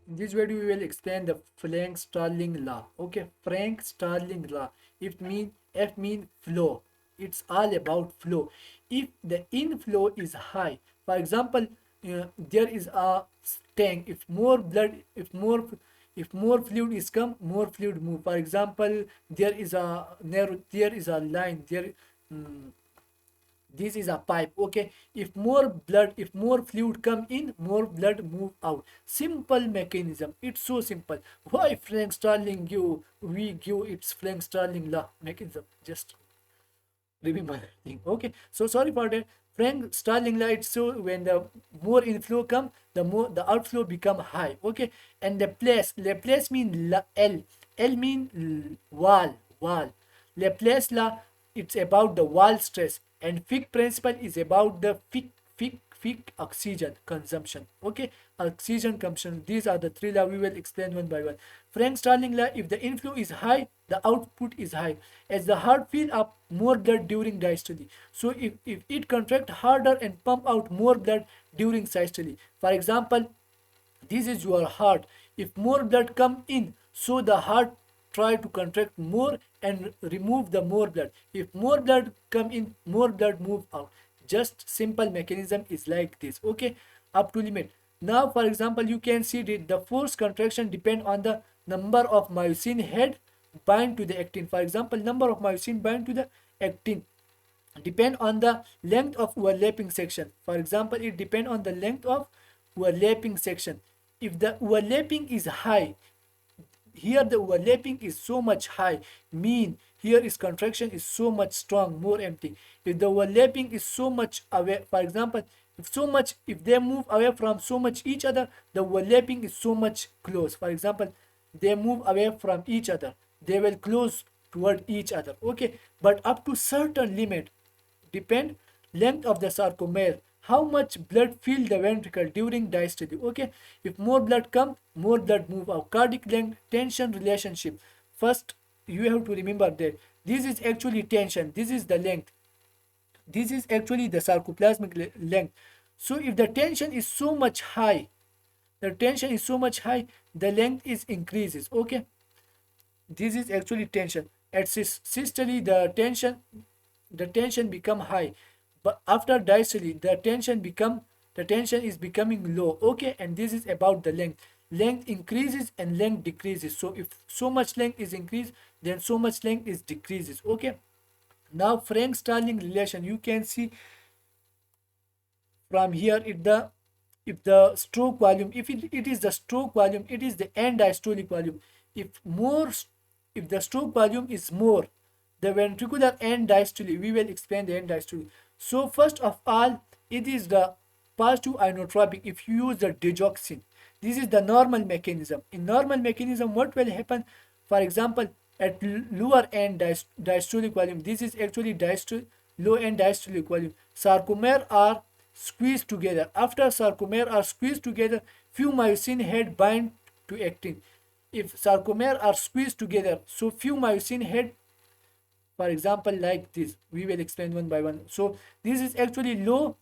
In this video, we will explain the Frank-starling law. Okay, Frank-starling law. F mean flow. It's all about flow. If the inflow is high, for example, there is a tank. If more blood, if more fluid is come, more fluid move. For example, there is a line there. mm, this is a pipe. Okay, if more fluid come in, more blood move out. Simple mechanism, it's so simple. Why Frank Starling give we give its Frank Starling law mechanism? Just remember that thing. Okay, so sorry for that. Frank Starling law, it's so when the more inflow come, the more the outflow become high. Okay, and the place mean l mean wall. Laplace law, it's about the wall stress, and Fick principle is about the Fick oxygen consumption. Okay, oxygen consumption. These are the three law. We will explain one by one. Frank-Starling law: if the inflow is high, the output is high. As the heart fill up more blood during diastole, so if it contract harder and pump out more blood during systole. For example, this is your heart. If more blood come in, so the heart try to contract more and remove the more blood. If more blood come in, more blood move out. Just simple mechanism is like this. Okay, up to limit. Now, for example, you can see that the force contraction depend on the number of myosin head bind to the actin. For example, number of myosin bind to the actin depend on the length of overlapping section. For example, it depend on the length of overlapping section. If the overlapping is high, here the overlapping is so much high, mean here is contraction is so much strong, more empty. If the overlapping is so much away, for example, if they move away from so much each other, the overlapping is so much close. For example, they move away from each other, they will close toward each other. Okay, but up to certain limit, depend length of the sarcomere, how much blood fill the ventricle during diastole. Okay, if more blood come, more blood move out. Cardiac length tension relationship. First, you have to remember that this is actually tension, this is the length, this is actually the sarcoplasmic length. So if the tension is so much high, the length is increases. Okay, this is actually tension. At systole, the tension become high, but after diastole, the tension is becoming low. Okay, and this is about the length increases and length decreases. So if so much length is increased, then so much length is decreases. Okay, now Frank-Starling relation, you can see from here, if the stroke volume, if it is the stroke volume, it is the end diastolic volume. If the stroke volume is more, the ventricular end diastole, we will explain the end diastole. So first of all, it is the positive inotropic. If you use the digoxin, this is the normal mechanism. In normal mechanism, what will happen? For example, at lower end diastolic volume, this is actually low end diastolic volume, sarcomere are squeezed together. After sarcomere are squeezed together, few myosin head bind to actin. If sarcomere are squeezed together, so few myosin head, for example, like this, we will explain one by one. So this is actually low,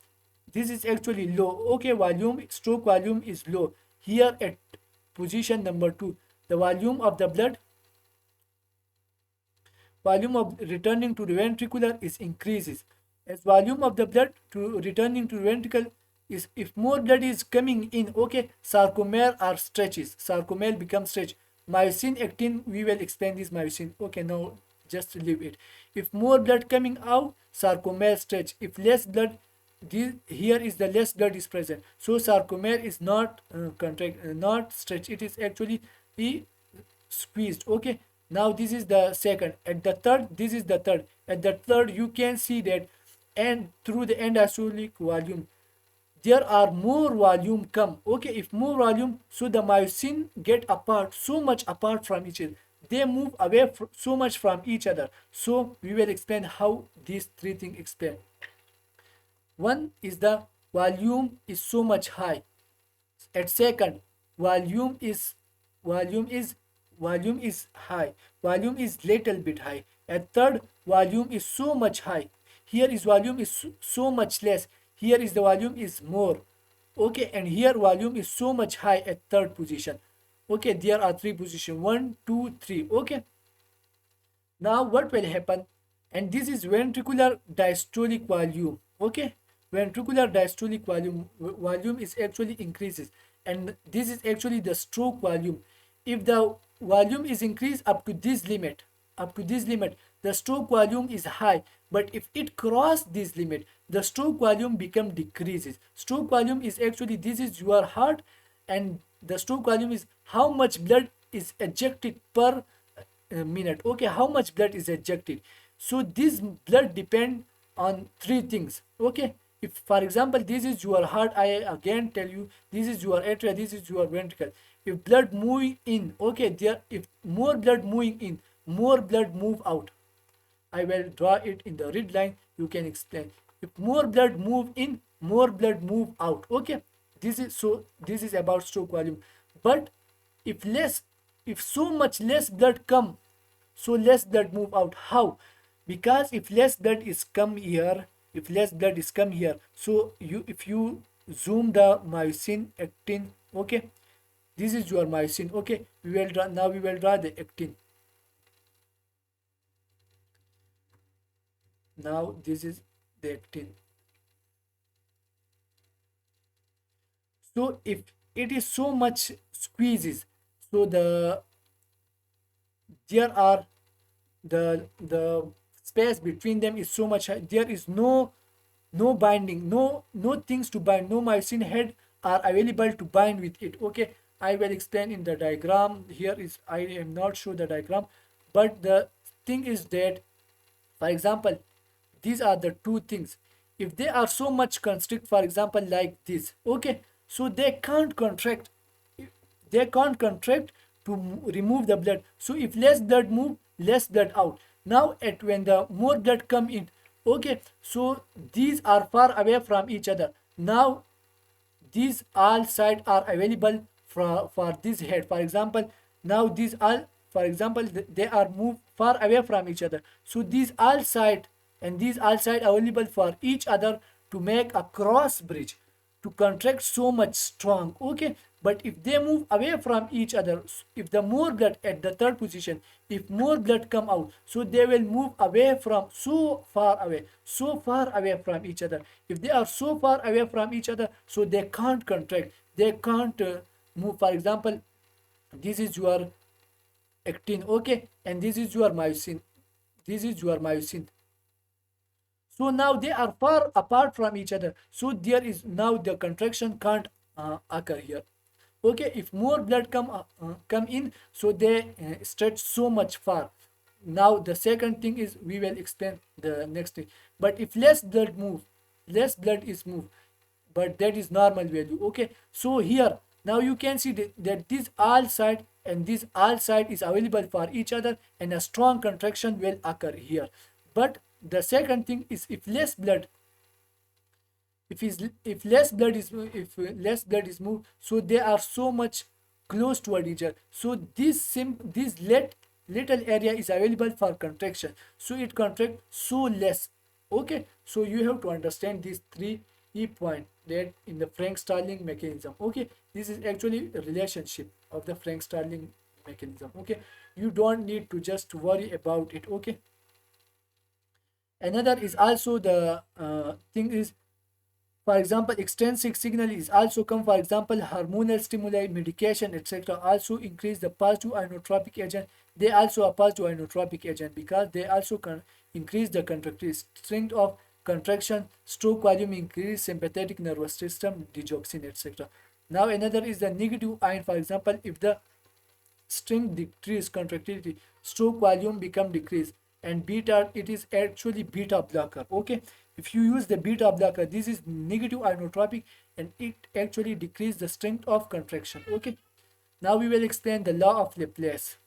okay, stroke volume is low. Here at position number 2, the volume of returning to the ventricular is increases. As volume of the blood to returning to the ventricle is, if more blood is coming in, okay, sarcomere are stretches, sarcomere becomes stretch. Myosin actin, we will explain this myosin. Okay, now just leave it. If more blood coming out, sarcomere stretch. If less blood, here is the less blood is present, so sarcomere is not not stretch, it is actually squeezed. Okay, now this is the second. At the third, this is the third. At the third, you can see that, and through the end diastolic volume, there are more volume come. Okay, if more volume, so the myosin get apart, so much apart from each other, they move away so much from each other. So we will explain how these three things explain. One is the volume is so much high. At second, volume is volume is volume is high, volume is little bit high. At third, volume is so much high. Here is volume is so much less, here is the volume is more. Okay, and here volume is so much high at third position. Okay, there are three positions, one, two, three. Okay, now what will happen? And this is ventricular diastolic volume. Okay, ventricular diastolic volume is actually increases, and this is actually the stroke volume. If the volume is increased up to this limit, the stroke volume is high. But if it cross this limit, the stroke volume become decreases. Stroke volume is actually, this is your heart, and the stroke volume is how much blood is ejected per minute. Okay, how much blood is ejected. So this blood depend on three things. Okay, if for example this is your heart, I again tell you, this is your atria, this is your ventricle. If blood moving in, okay, there, if more blood moving in, more blood move out. I will draw it in the red line, you can explain. If more blood move in, more blood move out. Okay, this is, so this is about stroke volume. But if less, if so much less blood come, so less blood move out. How? Because if less blood is come here, if less blood is come here, so you, if you zoom the myosin actin, okay, this is your myosin. Okay, we will draw, now we will draw the actin. Now this is the actin. So if it is so much squeezes, so there are the space between them is so much high, there is no binding, no things to bind, no myosin head are available to bind with it. Okay, I will explain in the diagram. Here is, I am not sure the diagram, but the thing is that, for example, these are the two things. If they are so much constrict, for example like this, okay, so they can't contract to remove the blood. So if less blood move, less blood out. Now at when the more blood come in, okay, so these are far away from each other. Now these all side are available for this head. For example, now these all, for example, they are moved far away from each other. So these all side and these all side available for each other to make a cross bridge, to contract so much strong. Okay, but if they move away from each other, if the more blood at the third position, if more blood come out, so they will move away from, so far away from each other. If they are so far away from each other, so they can't contract, they can't move. For example, this is your actin, okay, and this is your myosin, this is your myosin. So now they are far apart from each other, so there is now the contraction can't occur here. Okay, if more blood come in, so they stretch so much far. Now the second thing is, we will explain the next thing. But if less blood move, less blood is moved, but that is normal value. Okay, so here now you can see that this all side and this all side is available for each other, and a strong contraction will occur here. But the second thing is, if less blood, if less blood is, if less blood is moved, so they are so much close toward each other, so this little area is available for contraction, so it contract so less. Okay, so you have to understand these three point that in the Frank-starling mechanism. Okay, this is actually a relationship of the Frank-starling mechanism. Okay, you don't need to just worry about it. Okay, another is also the thing is, for example, extrinsic signal is also come. For example, hormonal stimuli, medication, etc. also increase the positive inotropic agent. They also are positive inotropic agent because they also can increase the contractility strength of contraction, stroke volume increase, sympathetic nervous system, digoxin, etc. Now another is the negative ion. For example, if the string decrease contractility, stroke volume become decrease, and beta, it is actually beta blocker. Okay, if you use the beta blocker, this is negative inotropic, and it actually decrease the strength of contraction. Okay, now we will explain the law of Laplace.